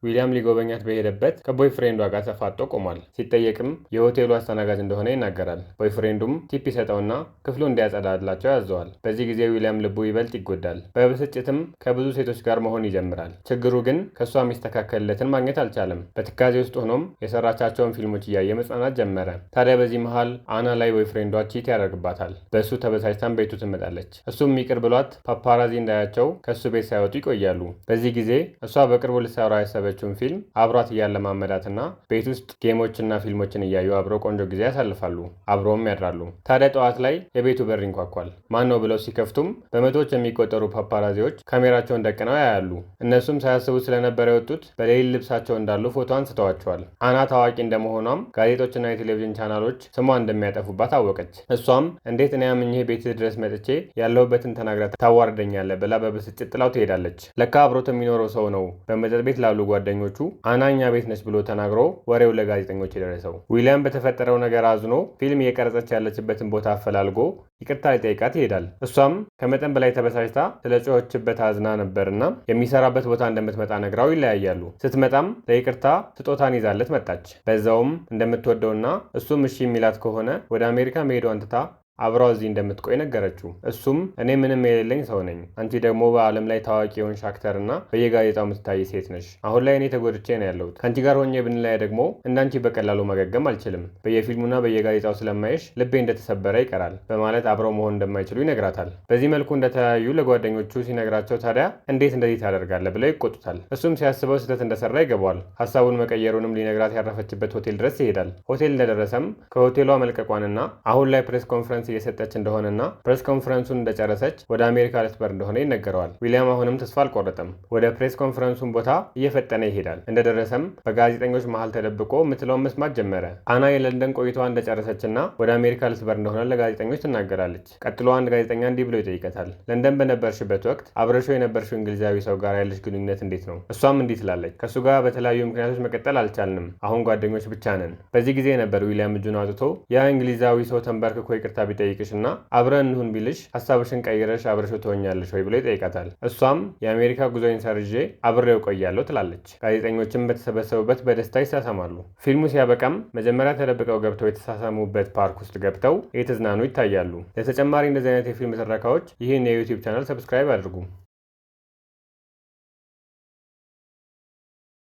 ዊሊያም ሊጎበኛት በሄደበት ከቦይፍሬንዷ ጋር ተፋጦ ቆሟል። ሲጠየቅም የሆቴሉ አስተናጋጅ እንደሆነ ይናገራል። ቦይፍሬንዱም ቲፕ ይሰጠውና ክፍሉ እንዲያጸዳላቸው ያዘዋል። በዚህ ጊዜ ዊሊያም ልቡ ይበልጥ ይጎዳል። በብስጭትም ከብዙ ሴቶች ጋር መሆን ይጀምራል። ችግሩ ግን ከእሷ የሚስተካከልለትን ማግኘት አልቻለም። በትካዜ ውስጥ ሆኖም የሰራቻቸውን ፊልሞች እያየ መጽናናት ጀመረ። ታዲያ በዚህ መሃል አና ላይ ቦይፍሬንዷ ቺት ያደርግባታል። በእሱ ተበሳጭታም ቤቱ ትመጣለች። እሱም ይቅር ብሏት ፓፓራዚ እንዳያቸው ከእሱ ቤት ሳይወጡ ይቆያሉ። በዚህ ጊዜ እሷ በቅርቡ ልትሰራ ያሰበችውን ፊልም አብሯት እያለማመዳትና ቤት ውስጥ ጌሞችና ፊልሞችን እያዩ አብረው ቆንጆ ጊዜ ያሳልፋሉ። አብረውም ያድራሉ። ታዲያ ጠዋት ላይ የቤቱ በር ይንኳኳል። ማን ነው ብለው ሲከፍቱም በመቶዎች የሚቆጠሩ ፓፓራዚዎች ካሜራቸውን ደቅነው ያያሉ። እነሱም ሳያስቡት ስለነበረ የወጡት በሌሊት ልብሳቸው እንዳሉ ፎቶ አንስተዋቸዋል። አና ታዋቂ እንደመሆኗም ጋዜጦችና የቴሌቪዥን ቻናሎች ስሟ እንደሚያጠፉባት አወቀች። እሷም እንዴት እኔ አምኜህ ቤትህ ድረስ መጥቼ ያለሁበትን ተናግራ ታዋርደኛለህ ብላ በብስጭት ጥላው ትሄዳለች። ለካ አብሮት የሚኖረው ሰው ነው በመጠጥ ቤት ላሉ ጓደኞቹ አናኛ ቤት ነች ብሎ ተናግሮ ወሬው ለጋዜጠኞች የደረሰው። ዊሊያም በተፈጠረው ነገር አዝኖ ፊልም እየቀረጸች ያለችበትን ቦታ አፈላልጎ ይቅርታ ሊጠይቃት ይሄዳል። እሷም ከመጠን በላይ ተበሳጭታ ስለ ጮኸችበት አዝና ነበርና የሚሰራበት ቦታ እንደምትመጣ ነግራው ይለያያሉ። ስትመጣም ለይቅርታ ስጦታን ይዛለት መጣች። በዛውም እንደምትወደውና እሱም እሺ የሚላት ከሆነ ወደ አሜሪካ መሄዷን ትታ አብራው እዚህ እንደምትቆይ ነገረችው። እሱም እኔ ምንም የሌለኝ ሰው ነኝ፣ አንቺ ደግሞ በዓለም ላይ ታዋቂ የሆንሽ አክተርና በየጋዜጣው የምትታይ ሴት ነሽ። አሁን ላይ እኔ ተጎድቼ ነው ያለሁት። ከአንቺ ጋር ሆኜ ብንለያ ደግሞ እንዳንቺ በቀላሉ ማገገም አልችልም። በየፊልሙና በየጋዜጣው ስለማይሽ ልቤ እንደተሰበረ ይቀራል በማለት አብረው መሆን እንደማይችሉ ይነግራታል። በዚህ መልኩ እንደተለያዩ ለጓደኞቹ ሲነግራቸው ታዲያ እንዴት እንደዚህ ታደርጋለህ ብለው ይቆጡታል። እሱም ሲያስበው ስህተት እንደሰራ ይገባዋል። ሀሳቡን መቀየሩንም ሊነግራት ያረፈችበት ሆቴል ድረስ ይሄዳል። ሆቴል እንደደረሰም ከሆቴሏ መልቀቋንና አሁን ላይ ፕሬስ ኮንፈረንስ እየሰጠች እንደሆነና ፕሬስ ኮንፈረንሱን እንደጨረሰች ወደ አሜሪካ ልትበር እንደሆነ ይነገረዋል። ዊሊያም አሁንም ተስፋ አልቆረጠም። ወደ ፕሬስ ኮንፈረንሱን ቦታ እየፈጠነ ይሄዳል። እንደደረሰም በጋዜጠኞች መሃል ተደብቆ ምትለውን መስማት ጀመረ። አና የለንደን ቆይታዋ እንደጨረሰችና ወደ አሜሪካ ልትበር እንደሆነ ለጋዜጠኞች ትናገራለች። ቀጥሎ አንድ ጋዜጠኛ እንዲህ ብሎ ይጠይቀታል። ለንደን በነበርሽበት ወቅት አብረሽው የነበርሽው እንግሊዛዊ ሰው ጋር ያለሽ ግንኙነት እንዴት ነው? እሷም እንዲህ ትላለች። ከእሱ ጋር በተለያዩ ምክንያቶች መቀጠል አልቻልንም። አሁን ጓደኞች ብቻ ነን። በዚህ ጊዜ ነበር ዊሊያም እጁን አውጥቶ ያ እንግሊዛዊ ሰው ተንበርክኮ ይቅርታ ቢጠይቅሽና አብረን እንሁን ቢልሽ ሀሳብሽን ቀይረሽ አብረሽው ትሆኛለሽ ወይ ብሎ ይጠይቃታል። እሷም የአሜሪካ ጉዞዬን ሰርዤ አብሬው ቆያለሁ ትላለች። ጋዜጠኞችም በተሰበሰቡበት በደስታ ይሳሳማሉ። ፊልሙ ሲያበቃም መጀመሪያ ተደብቀው ገብተው የተሳሳሙበት ፓርክ ውስጥ ገብተው እየተዝናኑ ይታያሉ። ለተጨማሪ እንደዚህ አይነት የፊልም ትረካዎች ይህን የዩቲዩብ ቻናል ሰብስክራይብ አድርጉ።